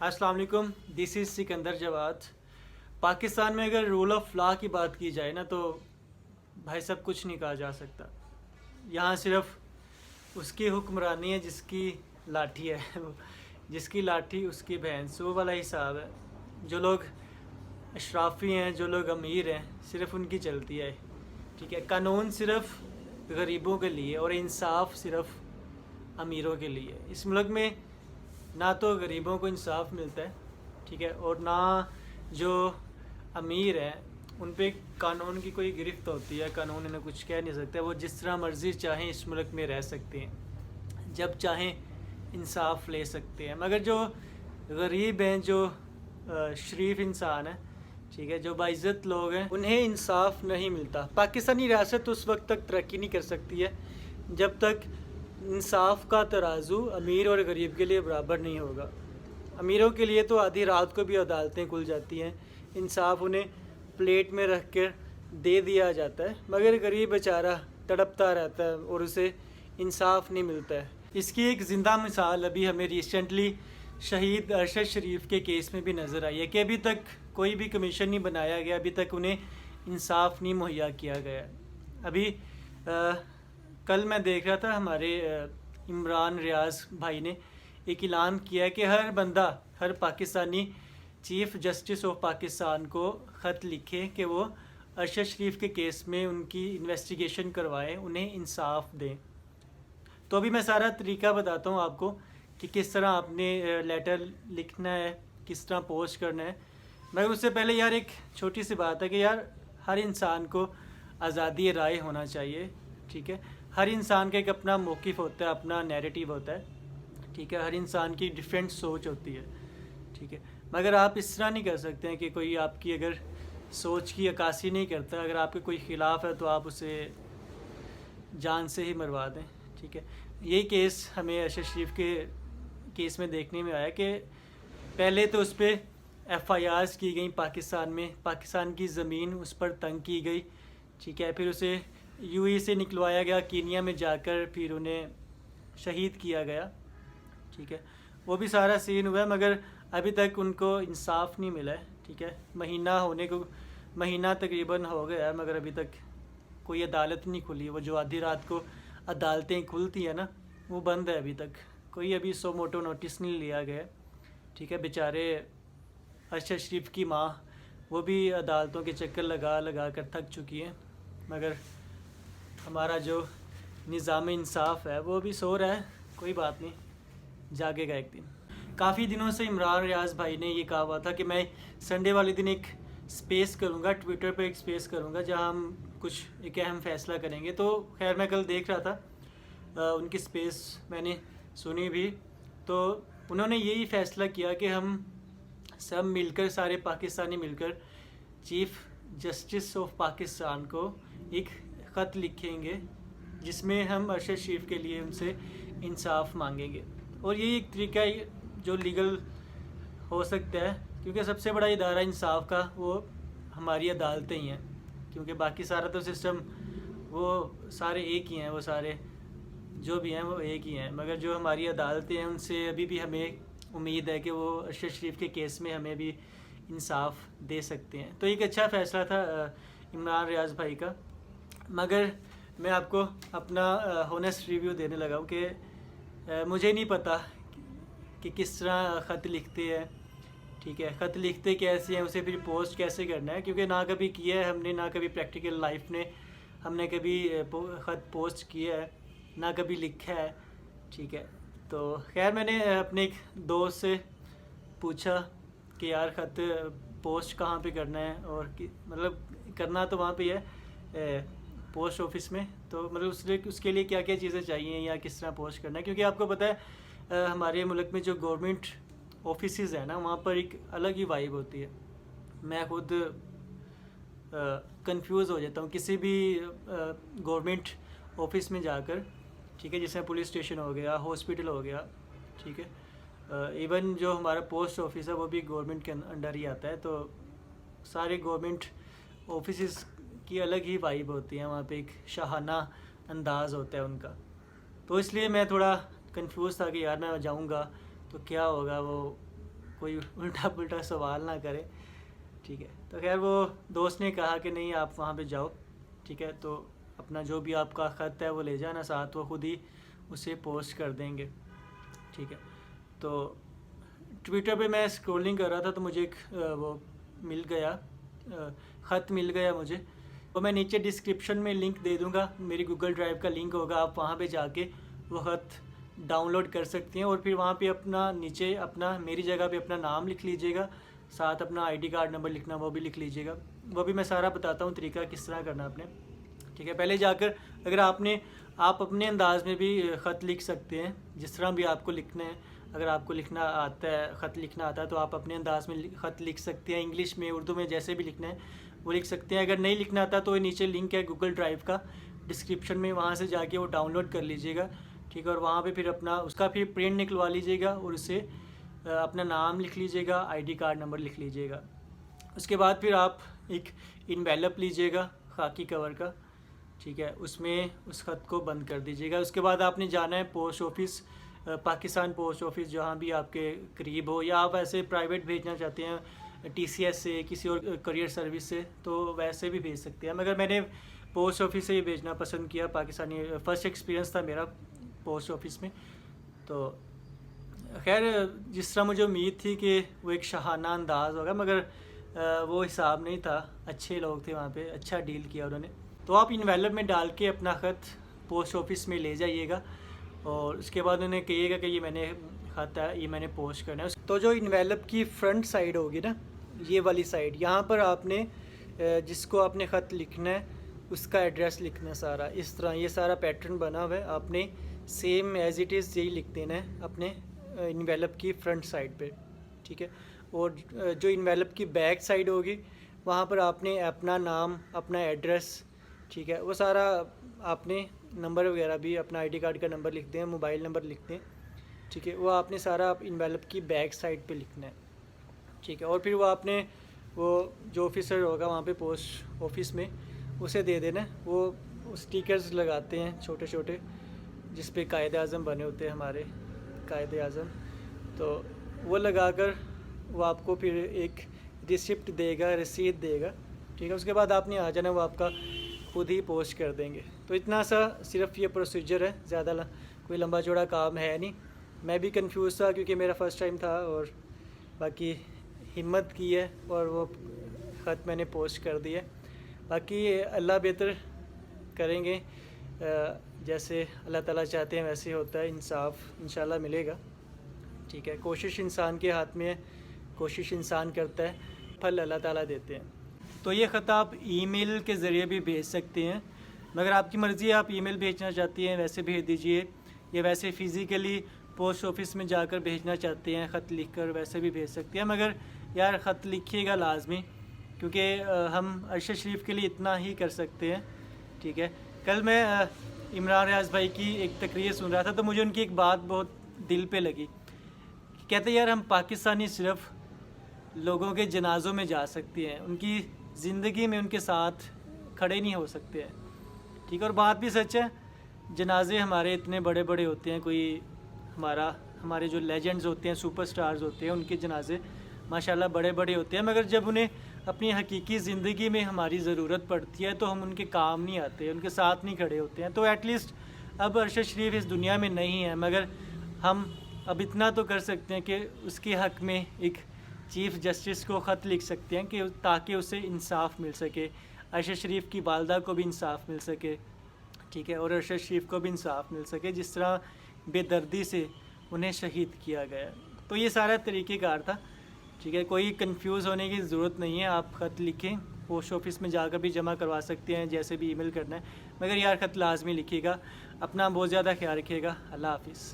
अस्सलाम वालेकुम, this is Sikandar Jawad. Pakistan में अगर रूल ऑफ लॉ की बात की जाए ना तो भाई सब कुछ नहीं कहा जा सकता। यहाँ सिर्फ उसकी हुक्मरानी है जिसकी लाठी है जिसकी लाठी उसकी भैंस, वो वाला हिसाब है। जो लोग अशराफी हैं, जो लोग अमीर हैं, सिर्फ उनकी चलती है। ठीक है, कानून सिर्फ गरीबों के लिए और इंसाफ सिर्फ अमीरों के लिए। इस मुल्क में ना तो गरीबों को इंसाफ मिलता है, ठीक है, और ना जो अमीर हैं उन पे कानून की कोई गिरफ्त होती है। कानून इन्हें कुछ कह नहीं सकता। वो जिस तरह मर्ज़ी चाहें इस मुल्क में रह सकते हैं, जब चाहें इंसाफ ले सकते हैं। मगर जो गरीब हैं, जो शरीफ इंसान हैं, ठीक है, जो बाइज़्ज़त लोग हैं, उन्हें इंसाफ नहीं मिलता। पाकिस्तानी रियासत उस वक्त तक तरक्की नहीं कर सकती है जब तक इंसाफ का तराजू अमीर और गरीब के लिए बराबर नहीं होगा। अमीरों के लिए तो आधी रात को भी अदालतें खुल जाती हैं, इंसाफ उन्हें प्लेट में रख कर दे दिया जाता है, मगर गरीब बेचारा तड़पता रहता है और उसे इंसाफ नहीं मिलता है। इसकी एक ज़िंदा मिसाल अभी हमें रिसेंटली शहीद अरशद शरीफ के केस में भी नज़र आई है कि अभी तक कोई भी कमीशन नहीं बनाया गया, अभी तक उन्हें इंसाफ नहीं मुहैया किया गया। अभी कल मैं देख रहा था, हमारे इमरान रियाज भाई ने एक ऐलान किया है कि हर बंदा, हर Pakistani chief justice of Pakistan को ख़त लिखे कि वो अरशद शरीफ के केस में उनकी इन्वेस्टिगेशन करवाएं, उन्हें इंसाफ दें। तो अभी मैं सारा तरीका बताता हूँ आपको कि किस तरह आपने लेटर लिखना है, किस तरह पोस्ट करना है। मगर उससे पहले यार एक छोटी सी बात है कि यार हर इंसान को आज़ादी राय होना चाहिए। ठीक है, हर इंसान का एक अपना मौक़िफ़ होता है, अपना नैरेटिव होता है। ठीक है, हर इंसान की डिफरेंट सोच होती है। ठीक है, मगर आप इस तरह नहीं कर सकते हैं कि कोई आपकी अगर सोच की अक्कासी नहीं करता, अगर आपके कोई ख़िलाफ़ है तो आप उसे जान से ही मरवा दें। ठीक है, यही केस हमें अरशद शरीफ के केस में देखने में आया कि पहले तो उस पर FIRs की गई पाकिस्तान में, पाकिस्तान की ज़मीन उस पर तंग की गई। ठीक है, फिर उसे UAE से निकलवाया गया, कीनिया में जाकर फिर उन्हें शहीद किया गया। ठीक है, वो भी सारा सीन हुआ है, मगर अभी तक उनको इंसाफ नहीं मिला है। ठीक है, महीना तकरीबन हो गया है, मगर अभी तक कोई अदालत नहीं खुली। वो जो आधी रात को अदालतें खुलती हैं ना, वो बंद है अभी तक। कोई अभी सो मोटो नोटिस नहीं लिया गया। ठीक है, बेचारे अरशद शरीफ की माँ, वो भी अदालतों के चक्कर लगा लगा कर थक चुकी हैं, मगर हमारा जो निज़ाम इंसाफ है वो भी सो रहा है। कोई बात नहीं, जागेगा एक दिन। काफ़ी दिनों से इमरान रियाज भाई ने ये कहा हुआ था कि मैं संडे वाले दिन एक स्पेस करूँगा, ट्विटर पे एक स्पेस करूँगा जहाँ हम कुछ एक अहम फ़ैसला करेंगे। तो खैर मैं कल देख रहा था उनकी स्पेस, मैंने सुनी भी। तो उन्होंने यही फ़ैसला किया कि हम सब मिलकर, सारे पाकिस्तानी मिलकर चीफ़ जस्टिस ऑफ पाकिस्तान को एक ख़त लिखेंगे जिसमें हम अरशद शरीफ के लिए उनसे इंसाफ मांगेंगे। और ये एक तरीका जो लीगल हो सकता है, क्योंकि सबसे बड़ा इदारा इंसाफ का वो हमारी अदालतें ही हैं, क्योंकि बाकी सारा तो सिस्टम वो सारे एक ही हैं, वो सारे जो भी हैं वो एक ही हैं। मगर जो हमारी अदालतें हैं उनसे अभी भी हमें उम्मीद है कि वो अरशद शरीफ के केस में हमें भी इंसाफ दे सकते हैं। तो एक अच्छा फ़ैसला था इमरान रियाज भाई का। मगर मैं आपको अपना होनेस्ट रिव्यू देने लगा हूँ कि मुझे नहीं पता कि किस तरह ख़त लिखते हैं। ठीक है, ख़त लिखते कैसे हैं, उसे फिर पोस्ट कैसे करना है, क्योंकि ना कभी किया है हमने, ना कभी प्रैक्टिकल लाइफ में हमने कभी ख़त पोस्ट किया है, ना कभी लिखा है। ठीक है, तो खैर मैंने अपने एक दोस्त से पूछा कि यार ख़त पोस्ट कहाँ पे करना है, और मतलब करना तो वहाँ पे है पोस्ट ऑफिस में। तो मतलब उसके लिए क्या क्या चीज़ें चाहिए या किस तरह पोस्ट करना है, क्योंकि आपको पता है हमारे मुल्क में जो गवर्नमेंट ऑफिसेस है ना, वहाँ पर एक अलग ही वाइब होती है। मैं खुद कंफ्यूज हो जाता हूँ किसी भी गवर्नमेंट ऑफिस में जाकर। ठीक है, जिसमें पुलिस स्टेशन हो गया, हॉस्पिटल हो गया। ठीक है, इवन जो हमारा पोस्ट ऑफिस है वो भी गवर्नमेंट के अंडर ही आता है। तो सारे गवर्नमेंट ऑफिसेस की अलग ही वाइब होती है, वहाँ पे एक शाहाना अंदाज़ होता है उनका। तो इसलिए मैं थोड़ा कंफ्यूज था कि यार मैं जाऊँगा तो क्या होगा, वो कोई उल्टा पुल्टा सवाल ना करे, ठीक है। तो खैर वो दोस्त ने कहा कि नहीं आप वहाँ पे जाओ, ठीक है, तो अपना जो भी आपका ख़त है वो ले जाना साथ, वो ख़ुद ही उसे पोस्ट कर देंगे, ठीक है। तो ट्विटर पे मैं स्क्रॉलिंग कर रहा था तो मुझे एक वो मिल गया, ख़त मिल गया मुझे, तो मैं नीचे डिस्क्रिप्शन में लिंक दे दूँगा, मेरी गूगल ड्राइव का लिंक होगा, आप वहाँ पे जाके वो ख़त डाउनलोड कर सकती हैं और फिर वहाँ पे अपना नीचे अपना मेरी जगह पे अपना नाम लिख लीजिएगा, साथ अपना आईडी कार्ड नंबर लिखना वो भी लिख लीजिएगा। वो भी मैं सारा बताता हूँ तरीका किस तरह करना आपने, ठीक है। पहले जाकर अगर आप अपने अंदाज़ में भी ख़त लिख सकते हैं, जिस तरह भी आपको लिखना है। अगर आपको लिखना आता है, ख़त लिखना आता है तो आप अपने अंदाज़ में ख़त लिख सकते हैं, इंग्लिश में, उर्दू में, जैसे भी लिखना है वो लिख सकते हैं। अगर नहीं लिखना आता तो नीचे लिंक है गूगल ड्राइव का डिस्क्रिप्शन में, वहाँ से जाके वो डाउनलोड कर लीजिएगा, ठीक है। और वहाँ पे फिर अपना उसका फिर प्रिंट निकलवा लीजिएगा और उससे अपना नाम लिख लीजिएगा, आईडी कार्ड नंबर लिख लीजिएगा। उसके बाद फिर आप एक इन्वेलप लीजिएगा खाकी कवर का, ठीक है, उसमें उस ख़त को बंद कर दीजिएगा। उसके बाद आपने जाना है post office, Pakistan post office जहाँ भी आपके करीब हो, या आप ऐसे प्राइवेट भेजना चाहते हैं TCS से, किसी और करियर सर्विस से, तो वैसे भी भेज सकते हैं। मगर मैंने पोस्ट ऑफिस से ही भेजना पसंद किया, पाकिस्तानी फ़र्स्ट एक्सपीरियंस था मेरा पोस्ट ऑफिस में। तो खैर जिस तरह मुझे उम्मीद थी कि वो एक शाहाना अंदाज़ होगा, मगर वो हिसाब नहीं था, अच्छे लोग थे वहाँ पे, अच्छा डील किया उन्होंने। तो आप इन्वेलप में डाल के अपना ख़त पोस्ट ऑफिस में ले जाइएगा और उसके बाद उन्हें कहिएगा कि ये मैंने ख़त है, ये मैंने पोस्ट करना है। तो जो इन्वेलप की फ्रंट साइड होगी ना, ये वाली साइड, यहाँ पर आपने जिसको आपने ख़त लिखना है उसका एड्रेस लिखना है सारा, इस तरह ये सारा पैटर्न बना हुआ है, आपने सेम एज़ इट इज़ यही लिख देना है अपने इन्वेलप की फ्रंट साइड पे, ठीक है। और जो इन्वेलप की बैक साइड होगी वहाँ पर आपने अपना नाम, अपना एड्रेस, ठीक है, वो सारा आपने नंबर वगैरह भी, अपना आईडी कार्ड का नंबर लिखते हैं, मोबाइल नंबर लिखते हैं, ठीक है, वो आपने सारा आप इन्वेलप की बैक साइड पे लिखना है, ठीक है। और फिर वो आपने वो जो ऑफिसर होगा वहाँ पे पोस्ट ऑफिस में उसे दे देना है। वो स्टिकर्स लगाते हैं छोटे छोटे जिस पे कायदे आज़म बने होते हैं, हमारे कायदे आज़म, तो वो लगाकर वो आपको फिर एक रिसिप्ट देगा, रसीद देगा, ठीक है। उसके बाद आपने आ जाना, वो आपका खुद ही पोस्ट कर देंगे। तो इतना सा सिर्फ ये प्रोसीजर है, ज़्यादा कोई लंबा चौड़ा काम है नहीं। मैं भी कंफ्यूज था क्योंकि मेरा फ़र्स्ट टाइम था, और बाकी हिम्मत की है और वो ख़त मैंने पोस्ट कर दिया। बाकी अल्लाह बेहतर करेंगे, जैसे अल्लाह ताला चाहते हैं वैसे होता है, इंसाफ इंशाल्लाह मिलेगा, ठीक है। कोशिश इंसान के हाथ में है, कोशिश इंसान करता है, फल अल्लाह ताला देते हैं। तो ये ख़त आप ईमेल के ज़रिए भी भेज सकते हैं, मगर आपकी मर्ज़ी है, आप ईमेल भेजना चाहती हैं वैसे भेज दीजिए, या वैसे फ़िज़िकली पोस्ट ऑफिस में जाकर भेजना चाहते हैं ख़त लिखकर वैसे भी भेज सकते हैं। मगर यार ख़त लिखिएगा लाजमी, क्योंकि हम अरशद शरीफ के लिए इतना ही कर सकते हैं, ठीक है। कल मैं इमरान रियाज भाई की एक तकरीर सुन रहा था तो मुझे उनकी एक बात बहुत दिल पे लगी। कहते यार हम पाकिस्तानी सिर्फ लोगों के जनाज़ों में जा सकते हैं, उनकी ज़िंदगी में उनके साथ खड़े नहीं हो सकते हैं, ठीक है। और बात भी सच है, जनाजे हमारे इतने बड़े बड़े होते हैं, कोई हमारे जो लेजेंड्स होते हैं, सुपरस्टार्स होते हैं, उनके जनाजे माशाल्लाह बड़े बड़े होते हैं, मगर जब उन्हें अपनी हकीकी ज़िंदगी में हमारी ज़रूरत पड़ती है तो हम उनके काम नहीं आते, उनके साथ नहीं खड़े होते हैं। तो एटलीस्ट अब अरशद शरीफ इस दुनिया में नहीं है, मगर हम अब इतना तो कर सकते हैं कि उसके हक़ में एक चीफ़ जस्टिस को ख़त लिख सकते हैं कि ताकि उसे इंसाफ मिल सके, अरशद शरीफ की वालदा को भी इंसाफ मिल सके, ठीक है, और अरशद शरीफ को भी इंसाफ मिल सके जिस तरह बेदर्दी से उन्हें शहीद किया गया। तो ये सारा तरीक़ेकार था, ठीक है। कोई कंफ्यूज होने की ज़रूरत नहीं है, आप ख़त लिखें, पोस्ट ऑफिस में जाकर भी जमा करवा सकते हैं, जैसे भी ईमेल करना है, मगर यार ख़त लाजमी लिखिएगा। अपना बहुत ज़्यादा ख्याल रखिएगा। अल्लाह हाफिज़।